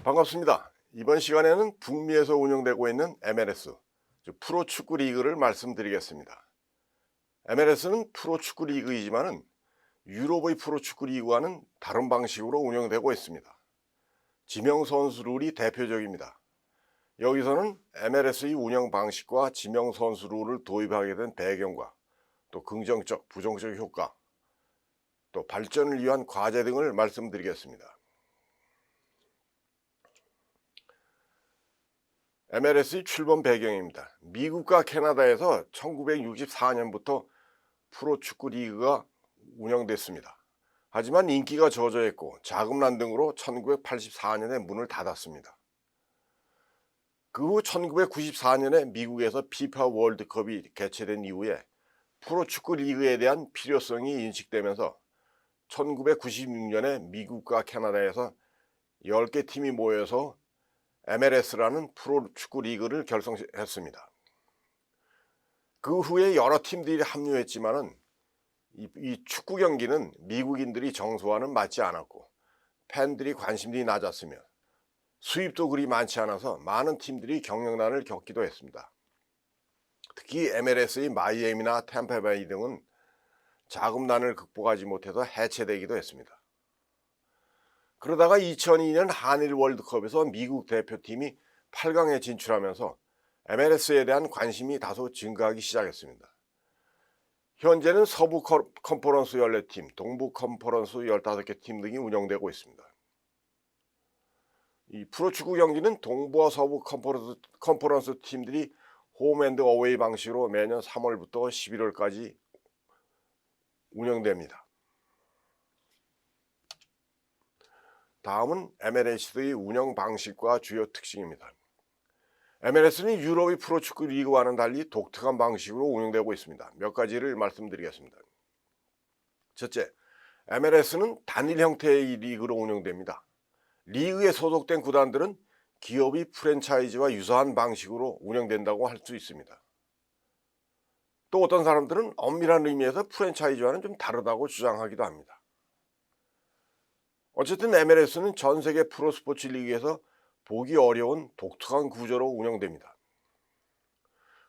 반갑습니다. 이번 시간에는 북미에서 운영되고 있는 MLS, 즉 프로축구 리그를 말씀드리겠습니다. MLS는 프로축구 리그이지만은 유럽의 프로축구 리그와는 다른 방식으로 운영되고 있습니다. 지명 선수 룰이 대표적입니다. 여기서는 MLS의 운영 방식과 지명 선수 룰을 도입하게 된 배경과 또 긍정적, 부정적 효과, 또 발전을 위한 과제 등을 말씀드리겠습니다. MLS의 출범 배경입니다. 미국과 캐나다에서 1964년부터 프로축구 리그가 운영됐습니다. 하지만 인기가 저조했고 자금난 등으로 1984년에 문을 닫았습니다. 그 후 1994년에 미국에서 피파 월드컵이 개최된 이후에 프로축구 리그에 대한 필요성이 인식되면서 1996년에 미국과 캐나다에서 10개 팀이 모여서 MLS라는 프로축구 리그를 결성했습니다. 그 후에 여러 팀들이 합류했지만은 이 축구 경기는 미국인들이 정서와는 맞지 않았고 팬들이 관심이 낮았으며 수입도 그리 많지 않아서 많은 팀들이 경영난을 겪기도 했습니다. 특히 MLS의 마이애미나 템파베이 등은 자금난을 극복하지 못해서 해체되기도 했습니다. 그러다가 2002년 한일 월드컵에서 미국 대표팀이 8강에 진출하면서 MLS에 대한 관심이 다소 증가하기 시작했습니다. 현재는 서부 컨퍼런스 14팀, 동부 컨퍼런스 15개 팀 등이 운영되고 있습니다. 이 프로축구 경기는 동부와 서부 컨퍼런스 팀들이 홈앤드 어웨이 방식으로 매년 3월부터 11월까지 운영됩니다. 다음은 MLS의 운영 방식과 주요 특징입니다. MLS는 유럽의 프로축구 리그와는 달리 독특한 방식으로 운영되고 있습니다. 몇 가지를 말씀드리겠습니다. 첫째, MLS는 단일 형태의 리그로 운영됩니다. 리그에 소속된 구단들은 기업의 프랜차이즈와 유사한 방식으로 운영된다고 할 수 있습니다. 또 어떤 사람들은 엄밀한 의미에서 프랜차이즈와는 좀 다르다고 주장하기도 합니다. 어쨌든 MLS는 전 세계 프로스포츠 리그에서 보기 어려운 독특한 구조로 운영됩니다.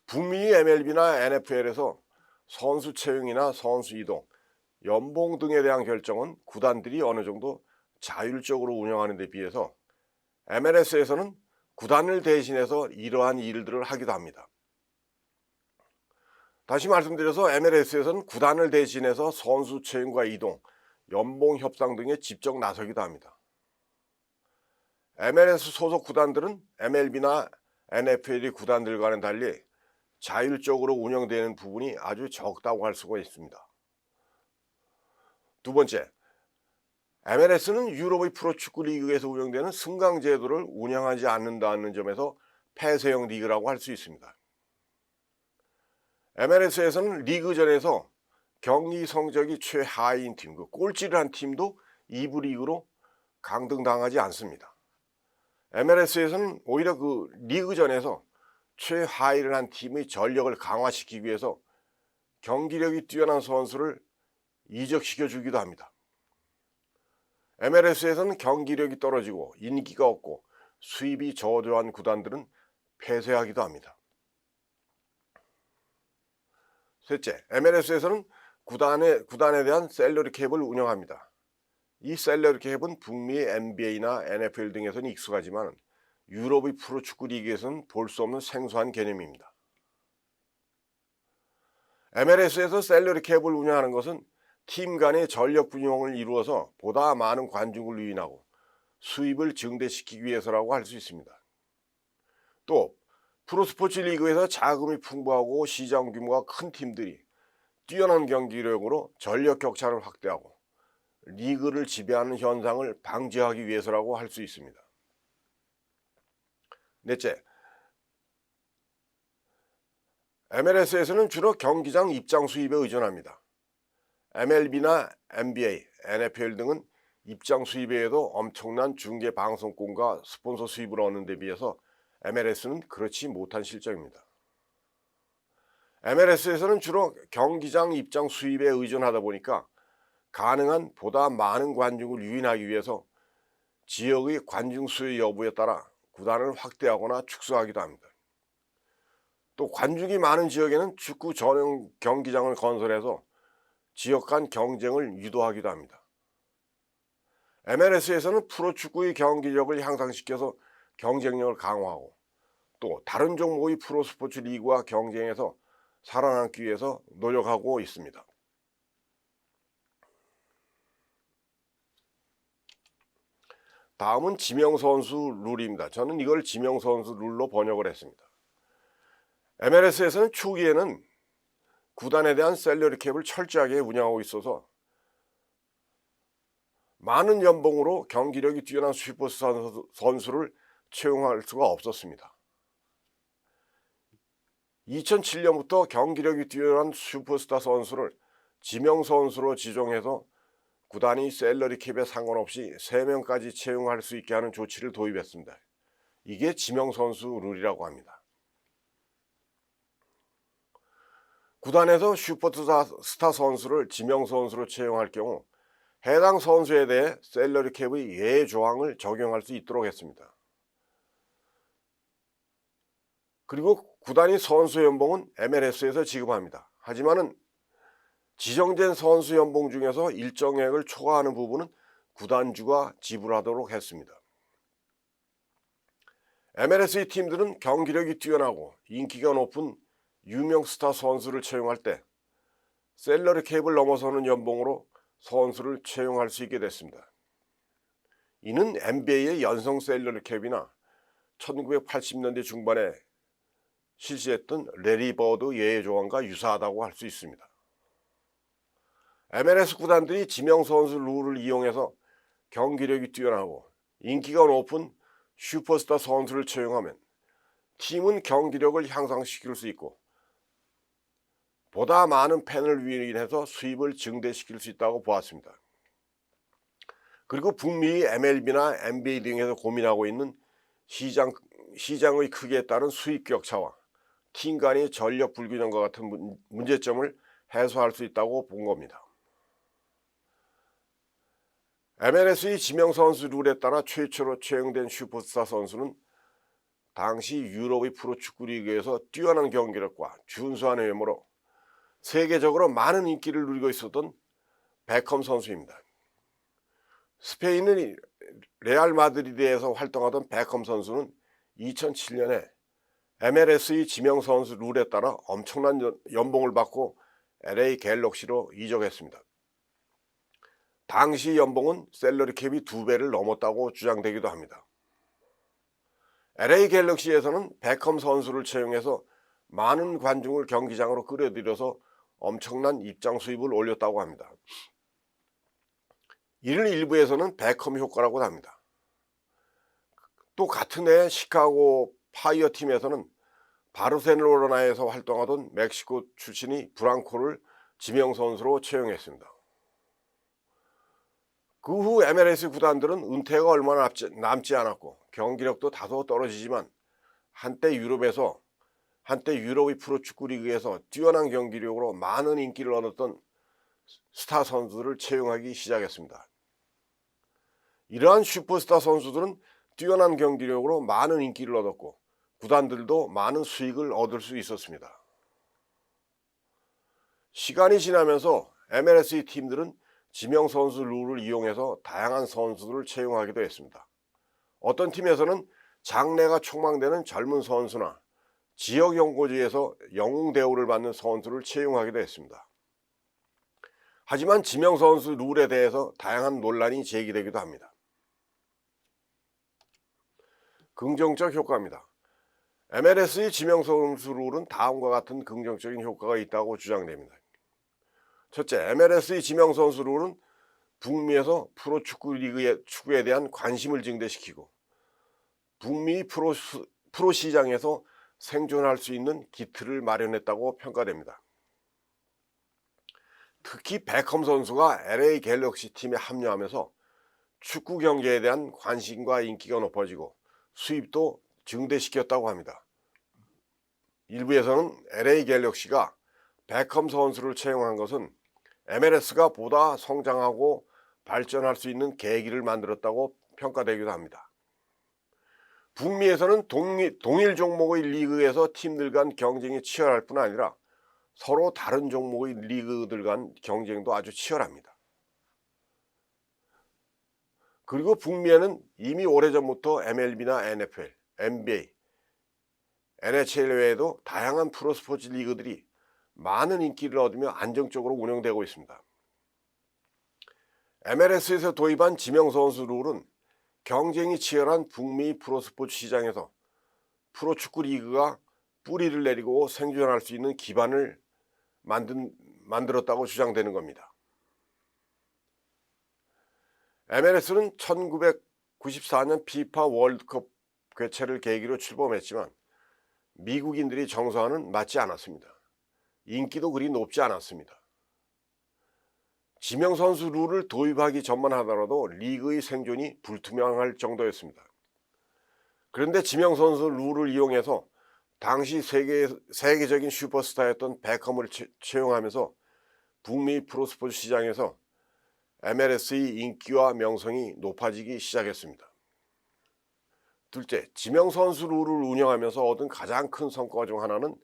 북미 MLB나 NFL에서 선수 채용이나 선수 이동, 연봉 등에 대한 결정은 구단들이 어느 정도 자율적으로 운영하는 데 비해서 MLS에서는 구단을 대신해서 이러한 일들을 하기도 합니다. 다시 말씀드려서 MLS에서는 구단을 대신해서 선수 채용과 이동, 연봉 협상 등에 직접 나서기도 합니다. MLS 소속 구단들은 MLB나 NFL의 구단들과는 달리 자율적으로 운영되는 부분이 아주 적다고 할 수가 있습니다. 두 번째, MLS는 유럽의 프로축구 리그에서 운영되는 승강 제도를 운영하지 않는다는 점에서 폐쇄형 리그라고 할 수 있습니다. MLS에서는 리그전에서 경기 성적이 최하위인 팀, 꼴찌를 한 팀도 2부 리그로 강등당하지 않습니다. MLS에서는 오히려 리그전에서 최하위를 한 팀의 전력을 강화시키기 위해서 경기력이 뛰어난 선수를 이적시켜 주기도 합니다. MLS에서는 경기력이 떨어지고 인기가 없고 수입이 저조한 구단들은 폐쇄하기도 합니다. 셋째, MLS에서는 구단에 대한 셀러리 캡을 운영합니다. 이 셀러리 캡은 북미의 NBA나 NFL 등에서는 익숙하지만 유럽의 프로축구 리그에서는 볼 수 없는 생소한 개념입니다. MLS에서 셀러리 캡을 운영하는 것은 팀 간의 전력 분용을 이루어서 보다 많은 관중을 유인하고 수입을 증대시키기 위해서라고 할 수 있습니다. 또 프로스포츠 리그에서 자금이 풍부하고 시장 규모가 큰 팀들이 뛰어난 경기력으로 전력 격차를 확대하고 리그를 지배하는 현상을 방지하기 위해서라고 할 수 있습니다. 넷째, MLS에서는 주로 경기장 입장 수입에 의존합니다. MLB나 NBA, NFL 등은 입장 수입에도 엄청난 중계 방송권과 스폰서 수입을 얻는 데 비해서 MLS는 그렇지 못한 실정입니다. MLS에서는 주로 경기장 입장 수입에 의존하다 보니까 가능한 보다 많은 관중을 유인하기 위해서 지역의 관중 수요 여부에 따라 구단을 확대하거나 축소하기도 합니다. 또 관중이 많은 지역에는 축구 전용 경기장을 건설해서 지역 간 경쟁을 유도하기도 합니다. MLS에서는 프로축구의 경기력을 향상시켜서 경쟁력을 강화하고 또 다른 종목의 프로스포츠 리그와 경쟁에서 살아남기 위해서 노력하고 있습니다. 다음은 지명선수 룰입니다. 저는 이걸 지명선수 룰로 번역을 했습니다. MLS에서는 초기에는 구단에 대한 셀러리 캡을 철저하게 운영하고 있어서 많은 연봉으로 경기력이 뛰어난 슈퍼스타 선수를 채용할 수가 없었습니다. 2007년부터 경기력이 뛰어난 슈퍼스타 선수를 지명선수로 지정해서 구단이 셀러리 캡에 상관없이 3명까지 채용할 수 있게 하는 조치를 도입했습니다. 이게 지명선수 룰이라고 합니다. 구단에서 슈퍼스타 선수를 지명선수로 채용할 경우 해당 선수에 대해 셀러리 캡의 예외 조항을 적용할 수 있도록 했습니다. 그리고 구단이 선수 연봉은 MLS에서 지급합니다. 하지만 지정된 선수 연봉 중에서 일정액을 초과하는 부분은 구단주가 지불하도록 했습니다. MLS의 팀들은 경기력이 뛰어나고 인기가 높은 유명 스타 선수를 채용할 때 셀러리 캡을 넘어서는 연봉으로 선수를 채용할 수 있게 됐습니다. 이는 NBA의 연성 셀러리 캡이나 1980년대 중반에 실시했던 레리 버드 예외 조항과 유사하다고 할 수 있습니다. MLS 구단들이 지명선수 룰을 이용해서 경기력이 뛰어나고 인기가 높은 슈퍼스타 선수를 채용하면 팀은 경기력을 향상시킬 수 있고 보다 많은 팬을 위인해서 수입을 증대시킬 수 있다고 보았습니다. 그리고 북미의 MLB나 NBA 등에서 고민하고 있는 시장의 크기에 따른 수입 격차와 팀 간의 전력 불균형과 같은 문제점을 해소할 수 있다고 본 겁니다. MLS의 지명선수 룰에 따라 최초로 채용된 슈퍼스타 선수는 당시 유럽의 프로축구 리그에서 뛰어난 경기력과 준수한 외모로 세계적으로 많은 인기를 누리고 있었던 베컴 선수입니다. 스페인의 레알 마드리드에서 활동하던 베컴 선수는 2007년에 MLS의 지명선수 룰에 따라 엄청난 연봉을 받고 LA 갤럭시로 이적했습니다. 당시 연봉은 셀러리 캡이 2배를 넘었다고 주장되기도 합니다. LA 갤럭시에서는 베컴 선수를 채용해서 많은 관중을 경기장으로 끌어들여서 엄청난 입장 수입을 올렸다고 합니다. 이를 일부에서는 베컴 효과라고 합니다. 또 같은 해 시카고 파이어 팀에서는 바르셀로나에서 활동하던 멕시코 출신의 브랑코를 지명선수로 채용했습니다. 그 후 MLS 구단들은 은퇴가 얼마 남지 않았고 경기력도 다소 떨어지지만 한때 유럽의 프로축구 리그에서 뛰어난 경기력으로 많은 인기를 얻었던 스타 선수들을 채용하기 시작했습니다. 이러한 슈퍼스타 선수들은 뛰어난 경기력으로 많은 인기를 얻었고 구단들도 많은 수익을 얻을 수 있었습니다. 시간이 지나면서 MLS의 팀들은 지명선수 룰을 이용해서 다양한 선수들을 채용하기도 했습니다. 어떤 팀에서는 장래가 촉망되는 젊은 선수나 지역 연고지에서 영웅 대우를 받는 선수를 채용하기도 했습니다. 하지만 지명선수 룰에 대해서 다양한 논란이 제기되기도 합니다. 긍정적 효과입니다. MLS의 지명선수 룰은 다음과 같은 긍정적인 효과가 있다고 주장됩니다. 첫째, MLS의 지명선수 룰은 북미에서 프로축구 리그의 축구에 대한 관심을 증대시키고 북미 프로 시장에서 생존할 수 있는 기틀을 마련했다고 평가됩니다. 특히 베컴 선수가 LA 갤럭시 팀에 합류하면서 축구 경기에 대한 관심과 인기가 높아지고 수입도 증대시켰다고 합니다. 일부에서는 LA 갤럭시가 베컴 선수를 채용한 것은 MLS가 보다 성장하고 발전할 수 있는 계기를 만들었다고 평가되기도 합니다. 북미에서는 동일 종목의 리그에서 팀들 간 경쟁이 치열할 뿐 아니라 서로 다른 종목의 리그들 간 경쟁도 아주 치열합니다. 그리고 북미에는 이미 오래전부터 MLB나 NFL, NBA, NHL 외에도 다양한 프로스포츠 리그들이 많은 인기를 얻으며 안정적으로 운영되고 있습니다. MLS에서 도입한 지명선수 룰은 경쟁이 치열한 북미 프로스포츠 시장에서 프로축구 리그가 뿌리를 내리고 생존할 수 있는 기반을 만들었다고 주장되는 겁니다. MLS는 1994년 피파 월드컵 개최를 계기로 출범했지만 미국인들이 정서와는 맞지 않았습니다. 인기도 그리 높지 않았습니다. 지명선수 룰을 도입하기 전만 하더라도 리그의 생존이 불투명할 정도였습니다. 그런데 지명선수 룰을 이용해서 당시 세계적인 슈퍼스타였던 베컴을 채용하면서 북미 프로스포츠 시장에서 MLS의 인기와 명성이 높아지기 시작했습니다. 둘째, 지명선수 룰을 운영하면서 얻은 가장 큰 성과 중 하나는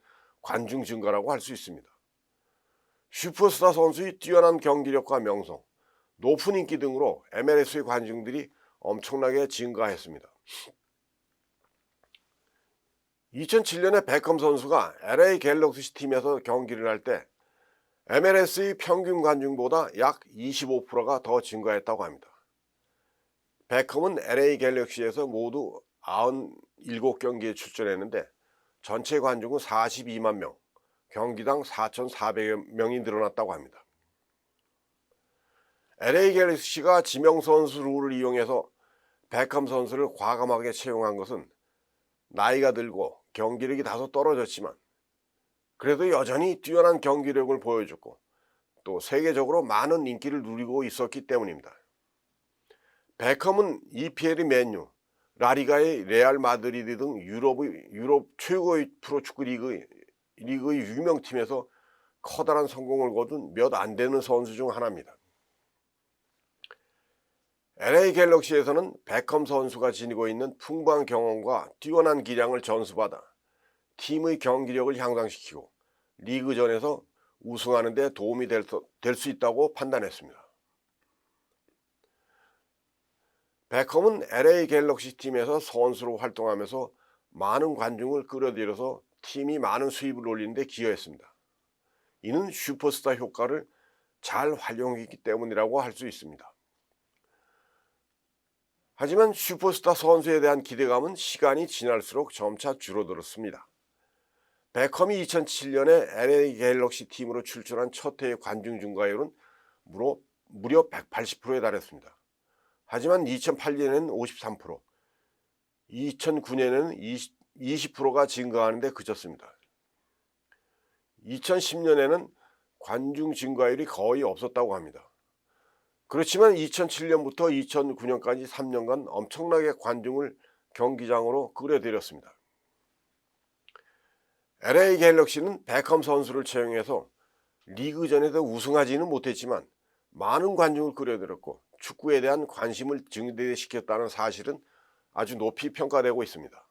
관중 증가라고 할 수 있습니다. 슈퍼스타 선수의 뛰어난 경기력과 명성, 높은 인기 등으로 MLS의 관중들이 엄청나게 증가했습니다. 2007년에 베컴 선수가 LA 갤럭시 팀에서 경기를 할 때 MLS의 평균 관중보다 약 25%가 더 증가했다고 합니다. 베컴은 LA 갤럭시에서 모두 97경기에 출전했는데 전체 관중은 42만 명, 경기당 4,400여 명이 늘어났다고 합니다. LA 갤럭시가 지명선수 룰을 이용해서 베컴 선수를 과감하게 채용한 것은 나이가 들고 경기력이 다소 떨어졌지만 그래도 여전히 뛰어난 경기력을 보여줬고 또 세계적으로 많은 인기를 누리고 있었기 때문입니다. 베컴은 EPL의 맨유, 라리가의 레알 마드리드 등 유럽 최고의 프로축구 리그의 유명팀에서 커다란 성공을 거둔 몇 안 되는 선수 중 하나입니다. LA 갤럭시에서는 베컴 선수가 지니고 있는 풍부한 경험과 뛰어난 기량을 전수받아 팀의 경기력을 향상시키고 리그전에서 우승하는 데 도움이 될 수 있다고 판단했습니다. 베컴은 LA 갤럭시 팀에서 선수로 활동하면서 많은 관중을 끌어들여서 팀이 많은 수입을 올리는 데 기여했습니다. 이는 슈퍼스타 효과를 잘 활용했기 때문이라고 할 수 있습니다. 하지만 슈퍼스타 선수에 대한 기대감은 시간이 지날수록 점차 줄어들었습니다. 베컴이 2007년에 LA 갤럭시 팀으로 출전한 첫 해의 관중 증가율은 무려 180%에 달했습니다. 하지만 2008년에는 53%, 2009년에는 20%가 증가하는 데 그쳤습니다. 2010년에는 관중 증가율이 거의 없었다고 합니다. 그렇지만 2007년부터 2009년까지 3년간 엄청나게 관중을 경기장으로 끌어들였습니다. LA 갤럭시는 베컴 선수를 채용해서 리그전에서 우승하지는 못했지만 많은 관중을 끌어들였고 축구에 대한 관심을 증대시켰다는 사실은 아주 높이 평가되고 있습니다.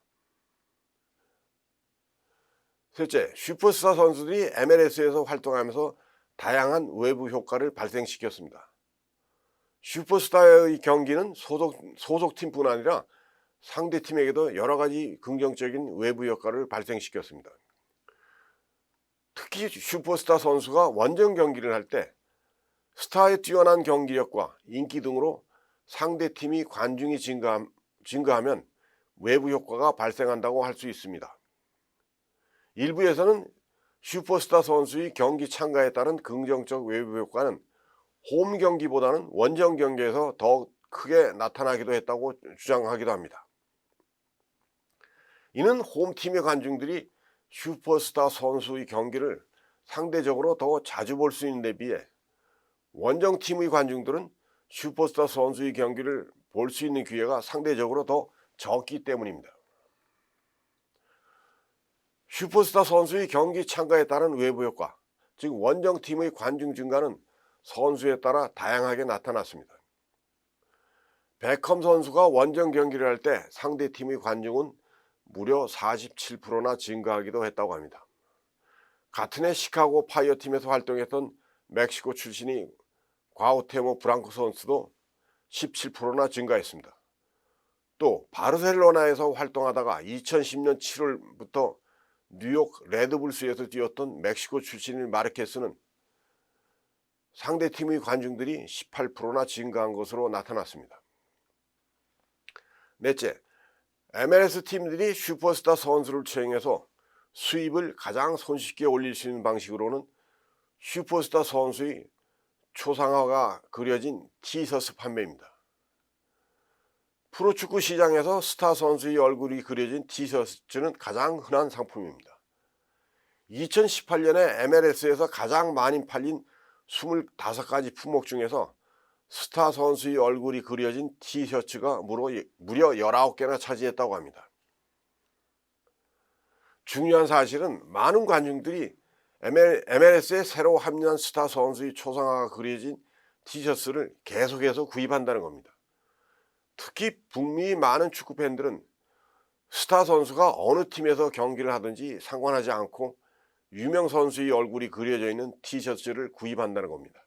셋째, 슈퍼스타 선수들이 MLS에서 활동하면서 다양한 외부 효과를 발생시켰습니다. 슈퍼스타의 경기는 소속팀뿐 아니라 상대팀에게도 여러 가지 긍정적인 외부 효과를 발생시켰습니다. 특히 슈퍼스타 선수가 원정 경기를 할 때 스타의 뛰어난 경기력과 인기 등으로 상대팀이 관중이 증가하면 외부 효과가 발생한다고 할 수 있습니다. 일부에서는 슈퍼스타 선수의 경기 참가에 따른 긍정적 외부 효과는 홈 경기보다는 원정 경기에서 더 크게 나타나기도 했다고 주장하기도 합니다. 이는 홈팀의 관중들이 슈퍼스타 선수의 경기를 상대적으로 더 자주 볼 수 있는 데 비해 원정팀의 관중들은 슈퍼스타 선수의 경기를 볼 수 있는 기회가 상대적으로 더 적기 때문입니다. 슈퍼스타 선수의 경기 참가에 따른 외부 효과, 즉 원정팀의 관중 증가는 선수에 따라 다양하게 나타났습니다. 베컴 선수가 원정 경기를 할 때 상대 팀의 관중은 무려 47%나 증가하기도 했다고 합니다. 같은 해 시카고 파이어 팀에서 활동했던 멕시코 출신의 과우테모 브랑코 선수도 17%나 증가했습니다. 또 바르셀로나에서 활동하다가 2010년 7월부터 뉴욕 레드불스에서 뛰었던 멕시코 출신의 마르케스는 상대 팀의 관중들이 18%나 증가한 것으로 나타났습니다. 넷째, MLS 팀들이 슈퍼스타 선수를 채용해서 수입을 가장 손쉽게 올릴 수 있는 방식으로는 슈퍼스타 선수의 초상화가 그려진 티셔츠 판매입니다. 프로축구 시장에서 스타 선수의 얼굴이 그려진 티셔츠는 가장 흔한 상품입니다. 2018년에 MLS에서 가장 많이 팔린 25가지 품목 중에서 스타 선수의 얼굴이 그려진 티셔츠가 무려 19개나 차지했다고 합니다. 중요한 사실은 많은 관중들이 MLS에 새로 합류한 스타 선수의 초상화가 그려진 티셔츠를 계속해서 구입한다는 겁니다. 특히 북미 많은 축구 팬들은 스타 선수가 어느 팀에서 경기를 하든지 상관하지 않고 유명 선수의 얼굴이 그려져 있는 티셔츠를 구입한다는 겁니다.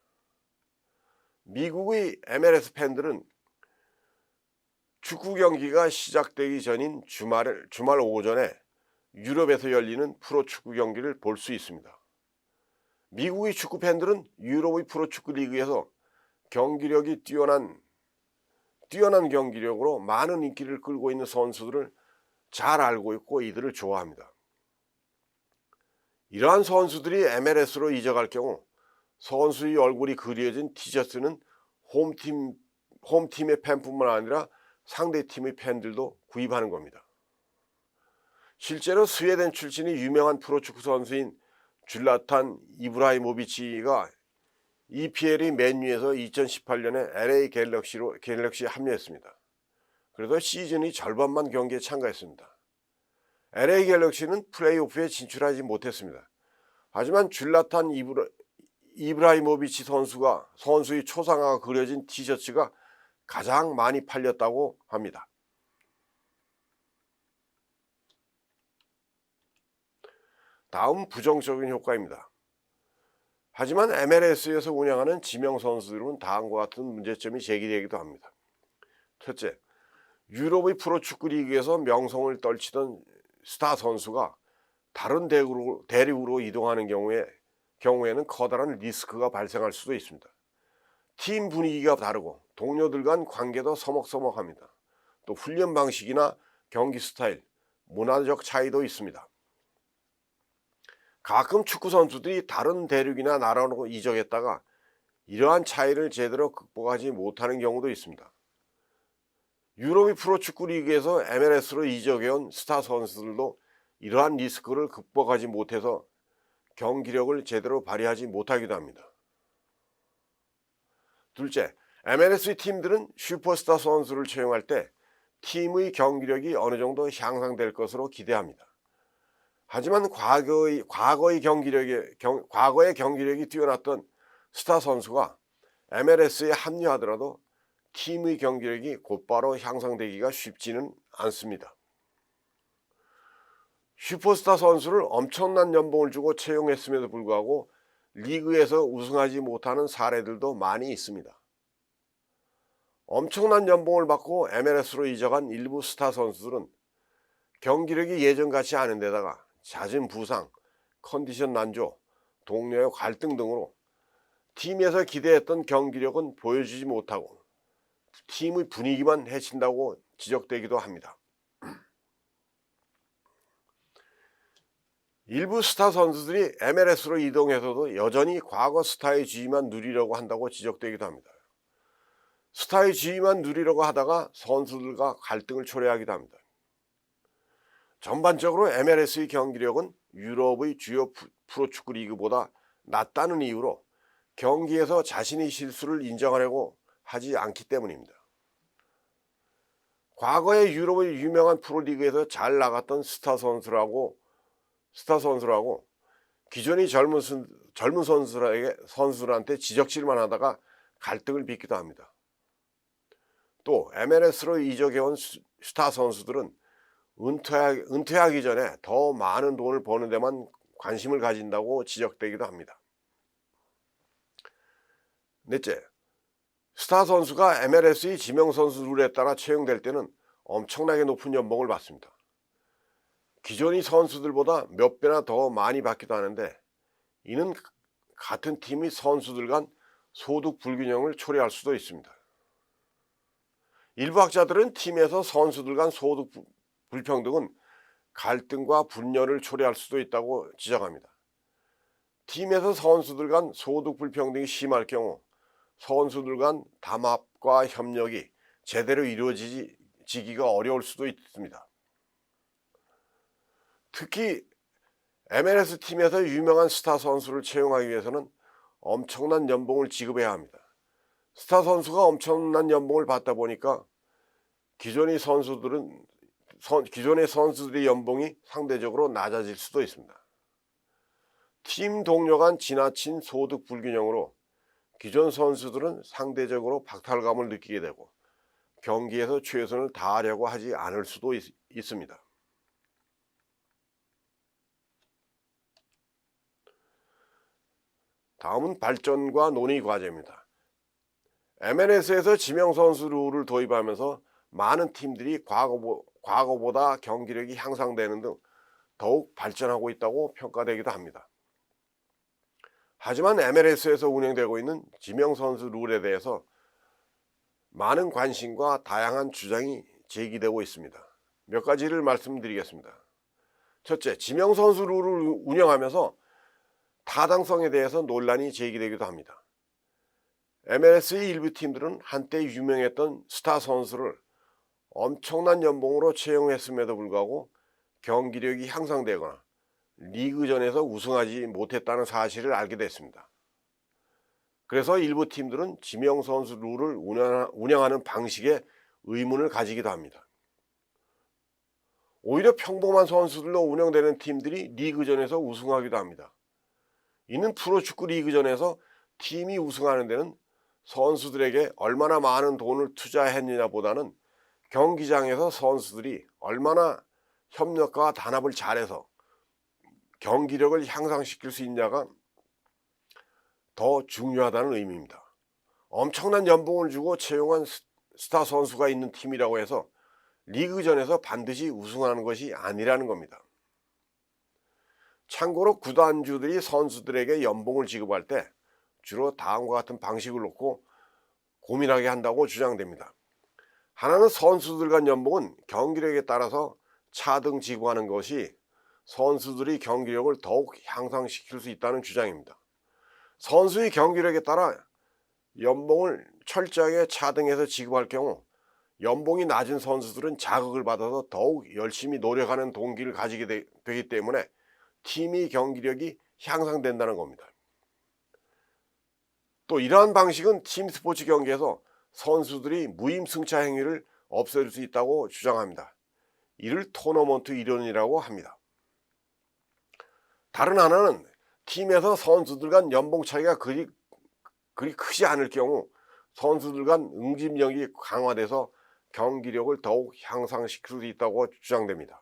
미국의 MLS 팬들은 축구 경기가 시작되기 전인 주말 오전에 유럽에서 열리는 프로축구 경기를 볼 수 있습니다. 미국의 축구 팬들은 유럽의 프로축구 리그에서 경기력이 뛰어난 경기력으로 많은 인기를 끌고 있는 선수들을 잘 알고 있고 이들을 좋아합니다. 이러한 선수들이 MLS로 이적할 경우 선수의 얼굴이 그려진 티셔츠는 홈팀의 팬뿐만 아니라 상대팀의 팬들도 구입하는 겁니다. 실제로 스웨덴 출신의 유명한 프로축구 선수인 줄라탄 이브라히모비치가 EPL의 맨유에서 2018년에 LA 갤럭시에 합류했습니다. 그래서 시즌의 절반만 경기에 참가했습니다. LA 갤럭시는 플레이오프에 진출하지 못했습니다. 하지만 줄라탄 이브라히모비치 선수의 초상화가 그려진 티셔츠가 가장 많이 팔렸다고 합니다. 다음 부정적인 효과입니다. 하지만 MLS에서 운영하는 지명 선수들은 다음과 같은 문제점이 제기되기도 합니다. 첫째, 유럽의 프로축구 리그에서 명성을 떨치던 스타 선수가 다른 대륙으로 이동하는 경우에는 커다란 리스크가 발생할 수도 있습니다. 팀 분위기가 다르고 동료들 간 관계도 서먹서먹합니다. 또 훈련 방식이나 경기 스타일, 문화적 차이도 있습니다. 가끔 축구 선수들이 다른 대륙이나 나라로 이적했다가 이러한 차이를 제대로 극복하지 못하는 경우도 있습니다. 유럽의 프로축구 리그에서 MLS로 이적해온 스타 선수들도 이러한 리스크를 극복하지 못해서 경기력을 제대로 발휘하지 못하기도 합니다. 둘째, MLS 팀들은 슈퍼스타 선수를 채용할 때 팀의 경기력이 어느 정도 향상될 것으로 기대합니다. 하지만 과거의 경기력이 뛰어났던 스타 선수가 MLS에 합류하더라도 팀의 경기력이 곧바로 향상되기가 쉽지는 않습니다. 슈퍼스타 선수를 엄청난 연봉을 주고 채용했음에도 불구하고 리그에서 우승하지 못하는 사례들도 많이 있습니다. 엄청난 연봉을 받고 MLS로 이적한 일부 스타 선수들은 경기력이 예전같이 않은 데다가 잦은 부상, 컨디션 난조, 동료의 갈등 등으로 팀에서 기대했던 경기력은 보여주지 못하고 팀의 분위기만 해친다고 지적되기도 합니다. 일부 스타 선수들이 MLS로 이동해서도 여전히 과거 스타의 지위만 누리려고 한다고 지적되기도 합니다. 스타의 지위만 누리려고 하다가 선수들과 갈등을 초래하기도 합니다. 전반적으로 MLS의 경기력은 유럽의 주요 프로축구 리그보다 낮다는 이유로 경기에서 자신의 실수를 인정하려고 하지 않기 때문입니다. 과거에 유럽의 유명한 프로리그에서 잘 나갔던 스타 선수라고 기존의 젊은 선수들한테 지적질만 하다가 갈등을 빚기도 합니다. 또 MLS로 이적해온 스타 선수들은 은퇴하기 전에 더 많은 돈을 버는 데만 관심을 가진다고 지적되기도 합니다. 넷째, 스타 선수가 MLS의 지명선수 룰에 따라 채용될 때는 엄청나게 높은 연봉을 받습니다. 기존의 선수들보다 몇 배나 더 많이 받기도 하는데, 이는 같은 팀의 선수들 간 소득 불균형을 초래할 수도 있습니다. 일부 학자들은 팀에서 선수들 간 소득 불평등은 갈등과 분열을 초래할 수도 있다고 지적합니다. 팀에서 선수들 간 소득 불평등이 심할 경우 선수들 간 담합과 협력이 제대로 이루어지기가 어려울 수도 있습니다. 특히 MLS 팀에서 유명한 스타 선수를 채용하기 위해서는 엄청난 연봉을 지급해야 합니다. 스타 선수가 엄청난 연봉을 받다 보니까 기존의 선수들의 연봉이 상대적으로 낮아질 수도 있습니다. 팀 동료 간 지나친 소득 불균형으로 기존 선수들은 상대적으로 박탈감을 느끼게 되고 경기에서 최선을 다하려고 하지 않을 수도 있습니다. 다음은 발전과 논의 과제입니다. MLS에서 지명선수 룰을 도입하면서 많은 팀들이 과거보다 경기력이 향상되는 등 더욱 발전하고 있다고 평가되기도 합니다. 하지만 MLS에서 운영되고 있는 지명선수 룰에 대해서 많은 관심과 다양한 주장이 제기되고 있습니다. 몇 가지를 말씀드리겠습니다. 첫째, 지명선수 룰을 운영하면서 타당성에 대해서 논란이 제기되기도 합니다. MLS의 일부 팀들은 한때 유명했던 스타 선수를 엄청난 연봉으로 채용했음에도 불구하고 경기력이 향상되거나 리그전에서 우승하지 못했다는 사실을 알게 됐습니다. 그래서 일부 팀들은 지명선수 룰을 운영하는 방식에 의문을 가지기도 합니다. 오히려 평범한 선수들로 운영되는 팀들이 리그전에서 우승하기도 합니다. 이는 프로축구 리그전에서 팀이 우승하는 데는 선수들에게 얼마나 많은 돈을 투자했느냐 보다는 경기장에서 선수들이 얼마나 협력과 단합을 잘해서 경기력을 향상시킬 수 있냐가 더 중요하다는 의미입니다. 엄청난 연봉을 주고 채용한 스타 선수가 있는 팀이라고 해서 리그전에서 반드시 우승하는 것이 아니라는 겁니다. 참고로 구단주들이 선수들에게 연봉을 지급할 때 주로 다음과 같은 방식을 놓고 고민하게 한다고 주장됩니다. 하나는 선수들 간 연봉은 경기력에 따라서 차등 지급하는 것이 선수들이 경기력을 더욱 향상시킬 수 있다는 주장입니다. 선수의 경기력에 따라 연봉을 철저하게 차등해서 지급할 경우 연봉이 낮은 선수들은 자극을 받아서 더욱 열심히 노력하는 동기를 가지게 되기 때문에 팀의 경기력이 향상된다는 겁니다. 또 이러한 방식은 팀 스포츠 경기에서 선수들이 무임승차 행위를 없앨 수 있다고 주장합니다. 이를 토너먼트 이론이라고 합니다. 다른 하나는 팀에서 선수들 간 연봉 차이가 그리 크지 않을 경우 선수들 간 응집력이 강화돼서 경기력을 더욱 향상시킬 수 있다고 주장됩니다.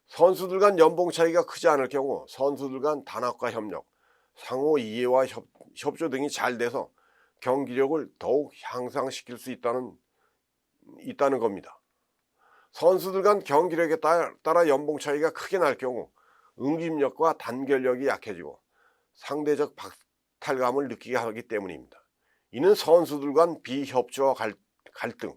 선수들 간 연봉 차이가 크지 않을 경우 선수들 간 단합과 협력, 상호 이해와 협조 등이 잘 돼서 경기력을 더욱 향상시킬 수 있다는 겁니다. 선수들 간 경기력에 따라 연봉 차이가 크게 날 경우 응집력과 단결력이 약해지고 상대적 박탈감을 느끼게 하기 때문입니다. 이는 선수들 간 비협조와 갈등,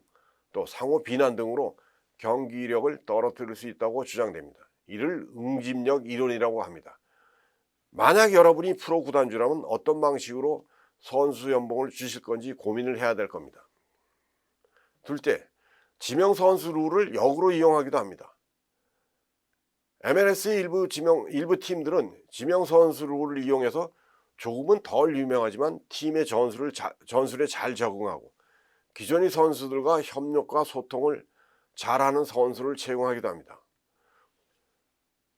또 상호 비난 등으로 경기력을 떨어뜨릴 수 있다고 주장됩니다. 이를 응집력 이론이라고 합니다. 만약 여러분이 프로 구단주라면 어떤 방식으로 선수 연봉을 주실 건지 고민을 해야 될 겁니다. 둘째, 지명 선수 룰을 역으로 이용하기도 합니다. MLS의 일부 팀들은 지명 선수 룰을 이용해서 조금은 덜 유명하지만 팀의 전술에 잘 적응하고 기존의 선수들과 협력과 소통을 잘하는 선수를 채용하기도 합니다.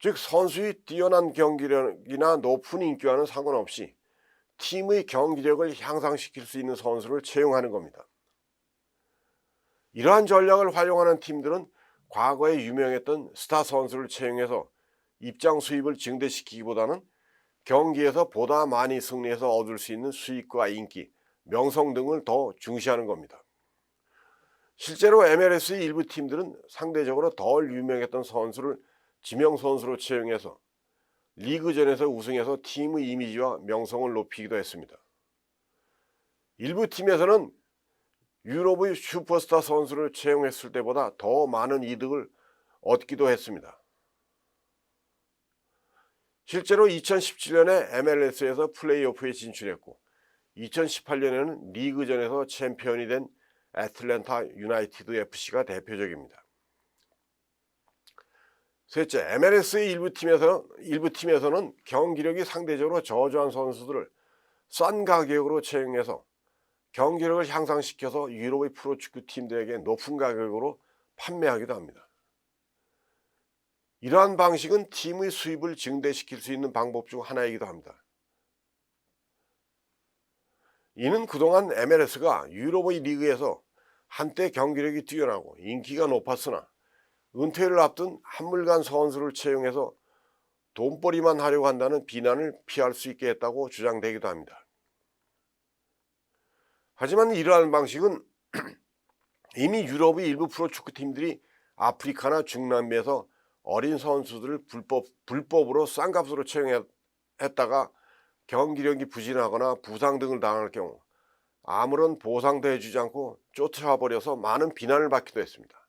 즉 선수의 뛰어난 경기력이나 높은 인기와는 상관없이 팀의 경기력을 향상시킬 수 있는 선수를 채용하는 겁니다. 이러한 전략을 활용하는 팀들은 과거에 유명했던 스타 선수를 채용해서 입장 수입을 증대시키기보다는 경기에서 보다 많이 승리해서 얻을 수 있는 수익과 인기, 명성 등을 더 중시하는 겁니다. 실제로 MLS의 일부 팀들은 상대적으로 덜 유명했던 선수를 지명 선수로 채용해서 리그전에서 우승해서 팀의 이미지와 명성을 높이기도 했습니다. 일부 팀에서는 유럽의 슈퍼스타 선수를 채용했을 때보다 더 많은 이득을 얻기도 했습니다. 실제로 2017년에 MLS에서 플레이오프에 진출했고 2018년에는 리그전에서 챔피언이 된 애틀랜타 유나이티드 FC가 대표적입니다. 셋째, MLS의 일부 팀에서는 경기력이 상대적으로 저조한 선수들을 싼 가격으로 채용해서 경기력을 향상시켜서 유럽의 프로축구 팀들에게 높은 가격으로 판매하기도 합니다. 이러한 방식은 팀의 수입을 증대시킬 수 있는 방법 중 하나이기도 합니다. 이는 그동안 MLS가 유럽의 리그에서 한때 경기력이 뛰어나고 인기가 높았으나 은퇴를 앞둔 한물간 선수를 채용해서 돈벌이만 하려고 한다는 비난을 피할 수 있게 했다고 주장되기도 합니다. 하지만 이러한 방식은 이미 유럽의 일부 프로축구팀들이 아프리카나 중남미에서 어린 선수들을 불법으로 싼 값으로 채용했다가 경기력이 부진하거나 부상 등을 당할 경우 아무런 보상도 해주지 않고 쫓아버려서 많은 비난을 받기도 했습니다.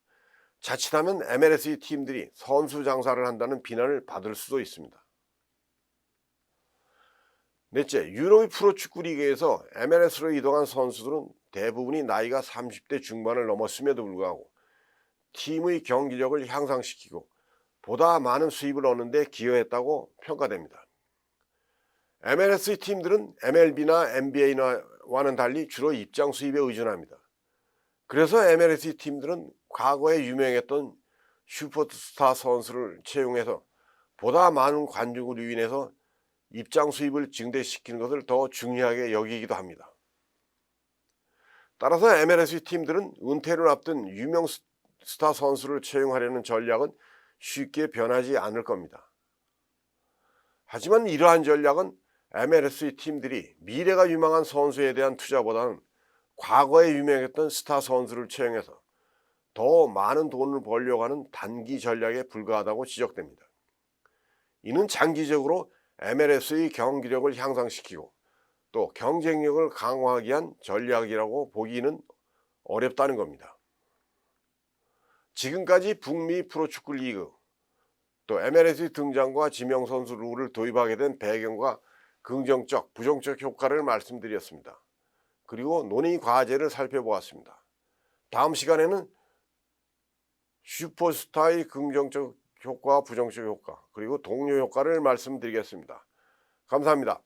자칫하면 MLS의 팀들이 선수 장사를 한다는 비난을 받을 수도 있습니다. 넷째, 유럽의 프로축구 리그에서 MLS로 이동한 선수들은 대부분이 나이가 30대 중반을 넘었음에도 불구하고 팀의 경기력을 향상시키고 보다 많은 수입을 얻는 데 기여했다고 평가됩니다. MLS의 팀들은 MLB나 NBA와는 달리 주로 입장 수입에 의존합니다. 그래서 MLS의 팀들은 과거에 유명했던 슈퍼스타 선수를 채용해서 보다 많은 관중을 유인해서 입장 수입을 증대시키는 것을 더 중요하게 여기기도 합니다. 따라서 MLS의 팀들은 은퇴를 앞둔 유명 스타 선수를 채용하려는 전략은 쉽게 변하지 않을 겁니다. 하지만 이러한 전략은 MLS의 팀들이 미래가 유망한 선수에 대한 투자보다는 과거에 유명했던 스타 선수를 채용해서 더 많은 돈을 벌려고 하는 단기 전략에 불과하다고 지적됩니다. 이는 장기적으로 MLS의 경기력을 향상시키고 또 경쟁력을 강화하기 위한 전략이라고 보기는 어렵다는 겁니다. 지금까지 북미 프로축구 리그 또 MLS의 등장과 지명선수 룰을 도입하게 된 배경과 긍정적, 부정적 효과를 말씀드렸습니다. 그리고 논의 과제를 살펴보았습니다. 다음 시간에는 슈퍼스타의 긍정적 효과, 부정적 효과, 그리고 동료 효과를 말씀드리겠습니다. 감사합니다.